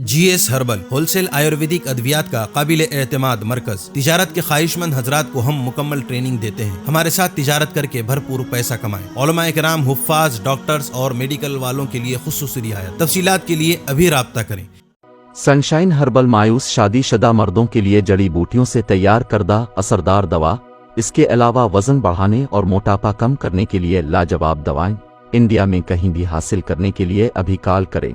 جی S herbal wholesale Ayurvedic ادویات کا قابل اعتماد مرکز۔ تجارت کے خواہش مند حضرات کو ہم مکمل ٹریننگ دیتے ہیں۔ ہمارے ساتھ تجارت کر کے بھرپور پیسہ کمائیں۔ علماء کرام، حفاظ، ڈاکٹرز اور میڈیکل والوں کے لیے خصوصی رعایت۔ تفصیلات کے لیے ابھی رابطہ کریں۔ سنشائن ہربل مایوس شادی شدہ مردوں کے لیے جڑی بوٹیوں سے تیار کردہ اثردار دوا۔ اس کے علاوہ وزن بڑھانے اور موٹاپا کم کرنے کے لیے لاجواب دوائیں انڈیا میں کہیں بھی حاصل کرنے کے لیے ابھی کال کریں۔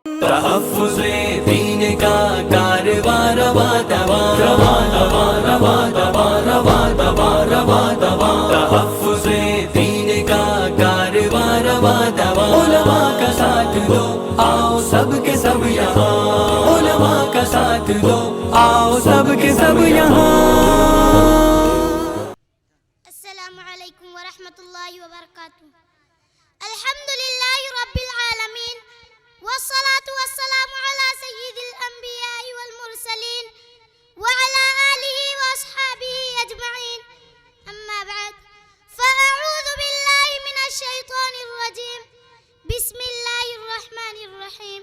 تحفظ دین کا کاروبار روا دوا روا دوا روا دوا روا دوا روا دوا تحفظ دین کا کاروبار روا دوا علماء کا ساتھ دو آؤ سب کے سب یہاں علماء کا ساتھ دو آؤ سب کے سب یہاں۔ السلام علیکم ورحمۃ اللہ وبرکاتہ۔ الحمدللہ رب العالمین والصلاة والسلام على سید الانبیاء والمرسلین وعلى آلہ واصحابہ اجمعین، اما بعد فاعوذ باللہ من الشیطان الرجیم، بسم اللہ الرحمن الرحیم۔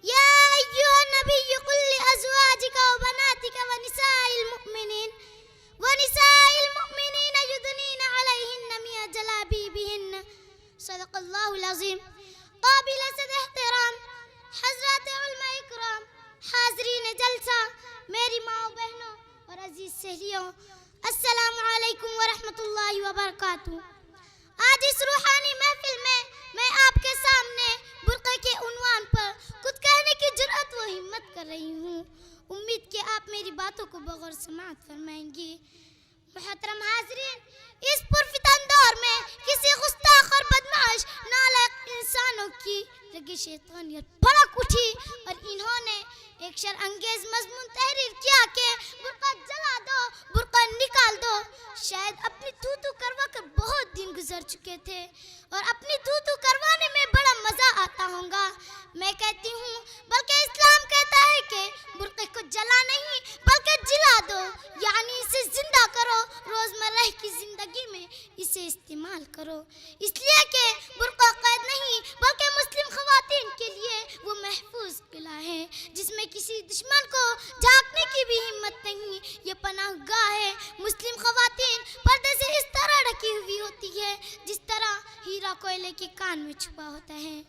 یا ایہا النبی قل لأزواجک وبناتک ونساء المؤمنین یدنین علیہن من جلابیبہن، صدق اللہ العظیم۔ قابل صد احترام حضرات علماء اکرام، حاضرین جلسہ، میری ماں بہنوں اور عزیز سہیلیوں، السلام علیکم ورحمۃ اللہ وبرکاتہ۔ آج اس روحانی محفل میں آپ کے سامنے برقع کے عنوان پر کچھ کہنے کی جرأت و ہمت کر رہی ہوں۔ امید کہ آپ میری باتوں کو بغور سماعت فرمائیں گی۔ محترم حاضرین، اس پرفتن دور میں کسی گستاخ اور بدمعاش نالائق انسانوں کی رگ شیطانیت بھڑک اٹھی اور انہوں نے ایک شر انگیز مضمون تحریر کیا کہ برقع جلا دو، برقع نکال دو۔ شاید اپنی تو کروا کر بہت دن گزر چکے تھے اور اپنی تو کروانے میں بڑا مزہ آتا ہوگا۔ میں کہتی ہوں بلکہ اسلام کہتا ہے کہ برقع کو جلا نہیں بلکہ جلا دو، یعنی اسے زندہ کرو، روزمرہ کی زندگی میں اسے استعمال کرو، اس لیے کہ برقع قید نہیں بلکہ مسلم خواتین کے لیے وہ محفوظ قلعہ ہے جس میں کسی دشمن کو جھانکنے کی بھی ہمت نہیں۔ یہ پناہ گاہ ہے۔ مسلم خواتین پردے سے اس طرح ڈھکی ہوئی ہوتی ہے جس طرح ہیرا کوئلے کے کان میں چھپا ہوتا ہے۔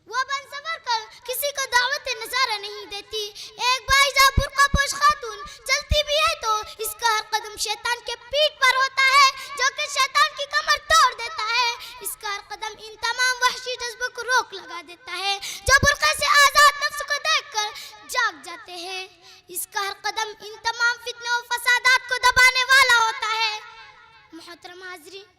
وہ بن سور کر کسی کو دعوت نظارہ نہیں دیتی۔ ایک باعزہ برقع پوش خاتون چلتی بھی ہے تو اس کا ہر قدم شیطان کے پیٹھ پر ہوتا ہے جو کہ شیطان کی کمر توڑ دیتا ہے۔ اس کا ہر قدم ان تمام وحشی جذبوں کو روک لگا دیتا ہے جو برقع سے آزاد نفس کو دیکھ کر جاگ جاتے ہیں۔ اس کا ہر قدم ان تمام فتنوں و فسادات کو دبانے والا ہوتا ہے۔ محترم حاضرین،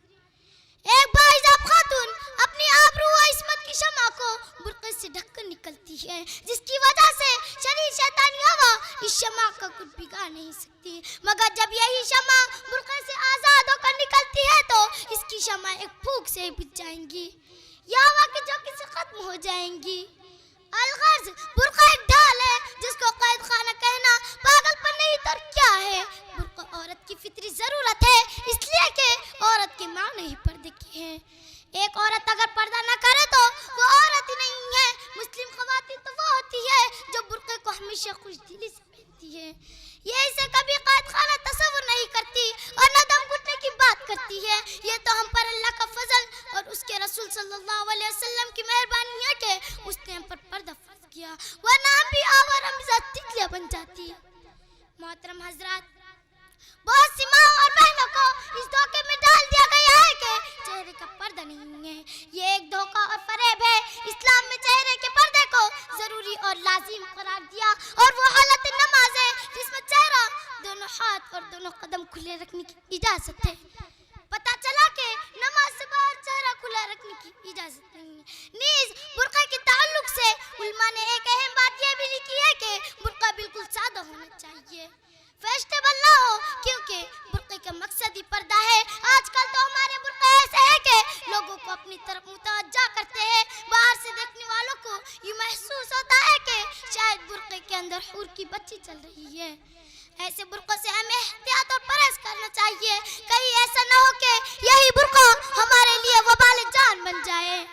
ایک باعزہ خاتون اپنی آبرو و عصمت کی شمع کو برقع سے ڈھک کر نکلتی ہے جس کی وجہ سے شریر شیطانی ہوا اس شمع کا کچھ بگاڑ نہیں سکتی، مگر جب یہی شمع برقع سے آزاد ہو کر نکلتی ہے تو اس کی شمع ایک پھونک سے بجھ جائیں گی یا ہوا کے جھونکے سے ختم ہو جائیں گی۔ الغرض برقع ایک ڈھال ہے جس کو قید خانہ کہنا پاگل پن نہیں تو کیا ہے۔ برقع عورت کی فطری ضرورت ہے اس لیے کہ عورت کے معنی ہی پردے کے ہیں۔ ایک عورت اگر پردہ نہ کرے تو وہ عورت ہی نہیں ہے۔ مسلم خواتین تو وہ ہوتی ہے جو برقع کو ہمیشہ خوش دلی سے پہنتی ہے، یہ اسے کبھی قید خانہ تصور نہیں کرتی اور نہ دم گھٹنے کی بات کرتی ہے۔ یہ تو ہم پر اللہ کا فضل اور اس کے رسول صلی اللہ علیہ وسلم کی مہربانی ہے کہ اس نے ہم پر پردہ فرض کیا، ورنہ ہم بھی آوارہ مزاج تتلیاں بن جاتی۔ محترم حضرات، بہت سی ماں اور بہنوں کو اس دھوکے میں ڈال دیا گیا ہے کہ چہرے کا پردہ نہیں ہے۔ یہ ایک دھوکہ اور فریب ہے۔ اسلام میں چہرے کے پردے کو ضروری اور لازم قرار دیا اور وہ حالت نماز ہے جس میں چہرہ، دونوں ہاتھ اور دونوں قدم کھلے رکھنے کی اجازت ہے۔ پتہ چلا کہ نماز سے باہر چہرہ کھلا رکھنے کی اجازت نہیں ہے۔ نیز برقع کے تعلق سے علماء نے ایک اہم بات یہ بھی لکھی ہے کہ برقع بالکل سادہ ہونا چاہیے، فیشنیبل نہ ہو، کیونکہ برقع کا مقصد ہی پردہ ہے۔ آج کل تو ہمارے برقع ایسے ہیں کہ لوگوں کو اپنی طرف متوجہ کرتے ہیں۔ باہر سے دیکھنے والوں کو یہ محسوس ہوتا ہے کہ شاید برقع کے اندر حور کی بچی چل رہی ہے۔ ایسے برقع سے ہمیں احتیاط اور پرہیز کرنا چاہیے، کہیں ایسا نہ ہو کہ یہی برقع ہمارے لیے وبال جان بن جائے۔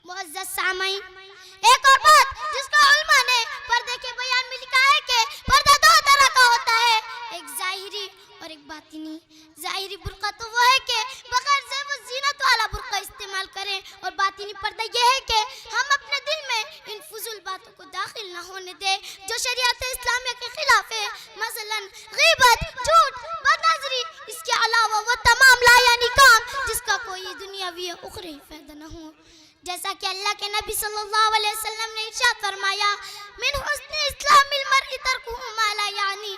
معزز سامعین، ایک اور بات جس کا نہ ہونے دے جو شریعت اسلامیہ کے خلاف ہے، مثلاً غیبت، جھوٹ، بدنظری، اس کے علاوہ وہ تمام لایعنی کام جس کا کوئی دنیاوی یا اخروی فائدہ نہ ہو. جیسا کہ اللہ کے نبی صلی اللہ علیہ وسلم نے ارشاد فرمایا، من حسن اسلام المرء ترکہ ما لا یعنی،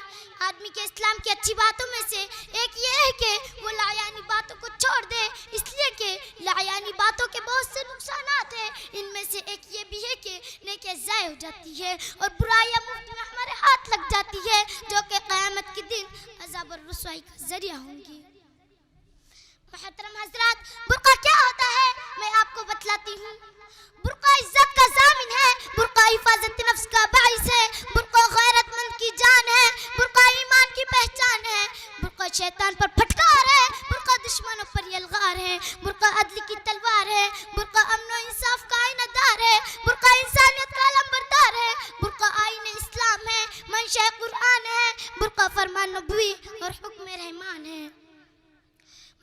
آدمی کے اسلام کی اچھی باتوں میں سے ایک یہ ہے کہ وہ لایعنی باتوں کو چھوڑ دے، اس لیے کہ لایعنی باتوں کے بہت سے نقصانات ہیں. ان میں سے ایک یہ بھی ہے کہ نیکی ضائع ہو جاتی ہے اور برائیاں مفت میں ہمارے ہاتھ لگ جاتی ہے، جو کہ قیامت کے دن عذاب اور رسوائی کا ذریعہ ہوں گی. محترم حضرات، برقع کیا ہوتا ہے میں آپ کو بتلاتی ہوں. برقع عزت کا ضامن ہے، برقع حفاظت نفس کا باعث ہے، برقع غیرت مند کی جان ہے، برقع ایمان کی پہچان ہے، برقع شیطان پر پھٹکار ہے، برقع دشمنوں پر یلغار ہے، برقع عدل کی تلوار ہے، برقع امن و انصاف کا آئینہ دار ہے، برقع انسانیت کا علمبردار ہے، برقع آئین اسلام ہے، منشأ قرآن ہے، برقع فرمان نبوی اور حکم رحمان ہے.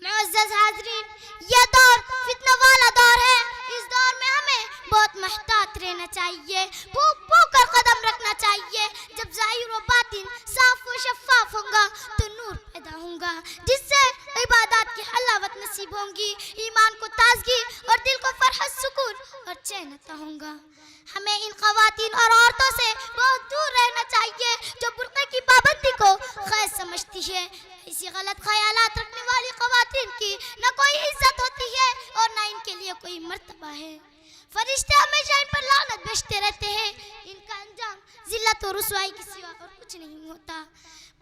معزز حاضرین، یہ دور فتنہ والا دور ہے. اس دور میں ہمیں بہت محتاط رہنا چاہیے، پھونک کر قدم رکھنا چاہیے. جب ظاہر و باطن صاف و شفاف ہوں گا تو نور پیدا ہوں گا، جس سے عبادات کی حلاوت نصیب ہوں گی، ایمان کو تازگی اور دل کو فرحت، سکون اور چین عطا ہوں گا. ہمیں ان خواتین اور عورتوں سے بہت دور رہنا چاہیے جو برقعے کی پابندی کو خیر سمجھتی ہے. ایسی غلط خیالات رکھنے والی خواتین کی نہ کوئی عزت ہوتی ہے اور نہ ان کے لیے کوئی مرتبہ ہے. فرشتے ہمیشہ ان پر لعنت بھیجتے رہتے ہیں. ان کا انجام ذلت و رسوائی کے سوا اور کچھ نہیں ہوتا.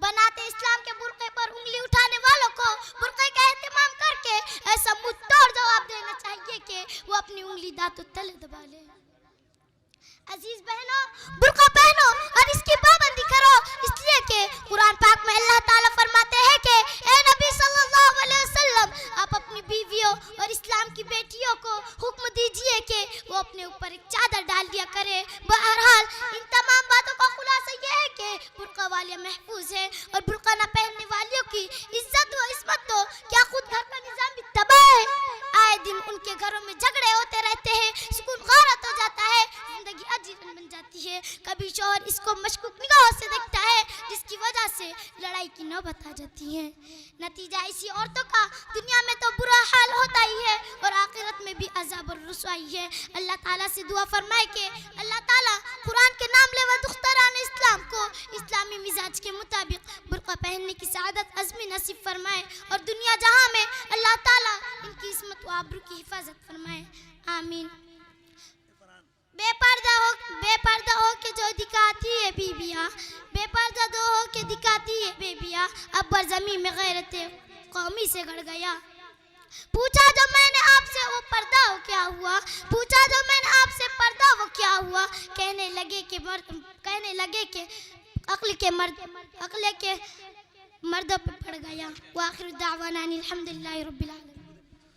بناتے اسلام کے برقعے پر انگلی اٹھانے والوں کو برقعے کا اہتمام کر کے ایسا منہ توڑ جواب دینا چاہیے کہ وہ اپنی انگلی دانتوں تلے دبا لے. عزیز بہنوں، برقع پہنو اور اس کی پابندی کرو، اس لیے کہ قرآن پاک میں اللہ تعالیٰ فرماتے ہیں کہ اے نبی صلی اللہ علیہ وسلم، آپ اپنی بیویوں اور اسلام کی بیٹیوں کو حکم دیجئے کہ وہ اپنے اوپر ایک چادر ڈال دیا کرے. بہرحال ان تمام باتوں کا خلاصہ یہ ہے کہ برقع والیاں محفوظ ہے اور برقع نہ پہننے والیوں کی عزت و عصمت تو کیا خود گھر کا نظام بھی تباہ ہے. آئے دن ان کے گھروں میں جھگڑے ہوتے رہتے ہیں، سکون غارت ہو جاتا ہے، زندگی عجیب بن جاتی ہے. کبھی شوہر اس کو مشکوک نگاہوں سے دیکھتا ہے جس کی وجہ سے لڑائی کی نوبت آ جاتی ہے. نتیجہ ایسی عورتوں کا دنیا میں تو برا حال ہوتا ہی ہے اور آخرت میں بھی عذاب اور رسوائی ہے. اللہ تعالیٰ سے دعا فرمائے کہ اللہ تعالیٰ قرآن کے نام لیوا دختران اسلام کو اسلامی مزاج کے مطابق برقع پہننے کی سعادت عزمی نصیب فرمائے اور دنیا جہاں میں اللہ تعالیٰ ان کی عصمت و آبرو کی حفاظت فرمائے. آمین. بے پردہ ہو کے جو دکھاتی ہے بیبیاں، بے پردہ دو ہو کے دکھاتی ہے بیبیاں، اب بر زمین میں غیرت قومی سے گڑ گیا. پوچھا جو میں نے آپ سے وہ پردہ ہو کیا ہوا، پوچھا جو میں نے آپ سے پردہ وہ کیا ہوا، کہنے لگے کہ عقل کے مردوں پہ پڑ گیا. وآخر دعوانا ان الحمدللہ رب العالمین.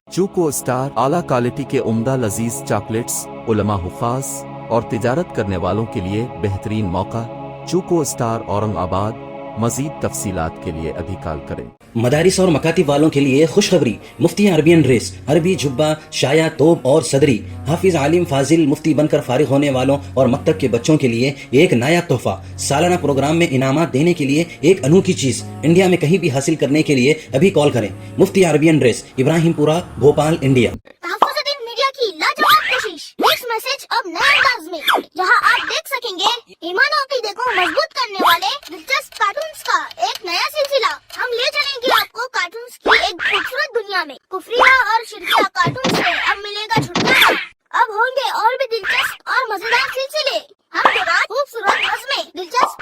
چوکو اسٹار اعلیٰ کوالٹی کے عمدہ لذیذ چاکلیٹس علماء، حفاظ اور تجارت کرنے والوں کے لیے بہترین موقع. چوکو اسٹار اورنگ آباد. مزید تفصیلات کے لیے ابھی کال کریں. مدارس اور مکاتب والوں کے لیے خوشخبری، مفتی عربین ڈریس، عربی جبہ، شایا، توب اور صدری. حافظ عالم فاضل مفتی بن کر فارغ ہونے والوں اور مکتب کے بچوں کے لیے ایک نایاب تحفہ. سالانہ پروگرام میں انعامات دینے کے لیے ایک انوکھی چیز انڈیا میں کہیں بھی حاصل کرنے کے لیے ابھی کال کریں. مفتی عربین ڈریس، ابراہیم پورہ، بھوپال، انڈیا. تحفظ میڈیا کی لاجواب کوشش، نیکسٹ میسج اب نئے انداز میں، جہاں آپ دیکھ سکیں گے ایمان و عقیدے کو مضبوط کرنے والے دلچسپ کارٹونز کا ایک نیا سلسلہ. ہم لے چلیں گے آپ کو کارٹونز کی ایک خوبصورت دنیا میں. کفریہ اور شرکیہ کارٹونز سے اب ملے گا چھٹکارا. اب ہوں گے اور بھی دلچسپ اور مزیدار سلسلے. ہم کے بعد خوبصورت نظمیں، دلچسپ